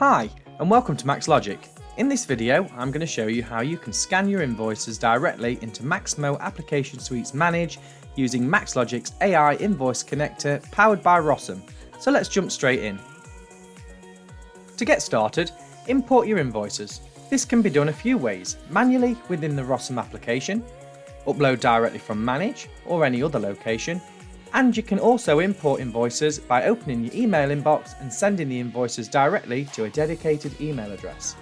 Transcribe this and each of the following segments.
Hi, and welcome to MaxLogic. In this video, I'm going to show you how you can scan your invoices directly into Maximo Application Suite's Manage using MaxLogic's AI Invoice connector powered by Rossum. So let's jump straight in. To get started, import your invoices. This can be done a few ways: manually within the Rossum application, upload directly from Manage or any other location, and you can also import invoices by opening your email inbox and sending the invoices directly to a dedicated email address.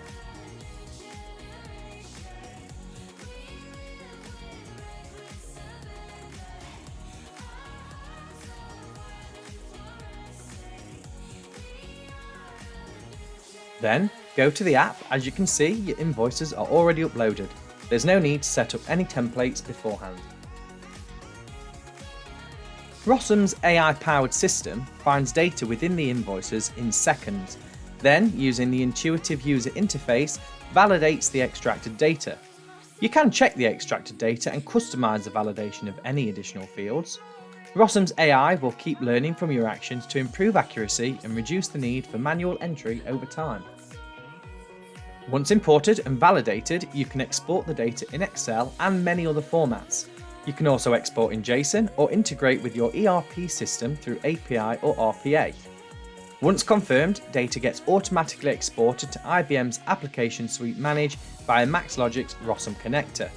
Then, go to the app. As you can see, your invoices are already uploaded. There's no need to set up any templates beforehand. Rossum's AI-powered system finds data within the invoices in seconds, then, using the intuitive user interface, validates the extracted data. You can check the extracted data and customize the validation of any additional fields. Rossum's AI will keep learning from your actions to improve accuracy and reduce the need for manual entry over time. Once imported and validated, you can export the data in Excel and many other formats. You can also export in JSON or integrate with your ERP system through API or RPA. Once confirmed, data gets automatically exported to IBM's Application Suite Manage via MaxLogic's Rossum connector.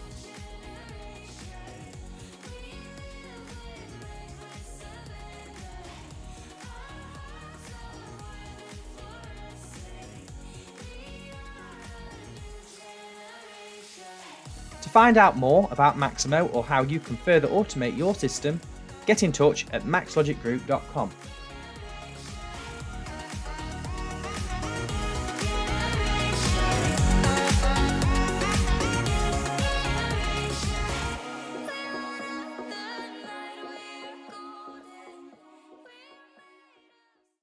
To find out more about Maximo or how you can further automate your system, get in touch at maxlogicgroup.com.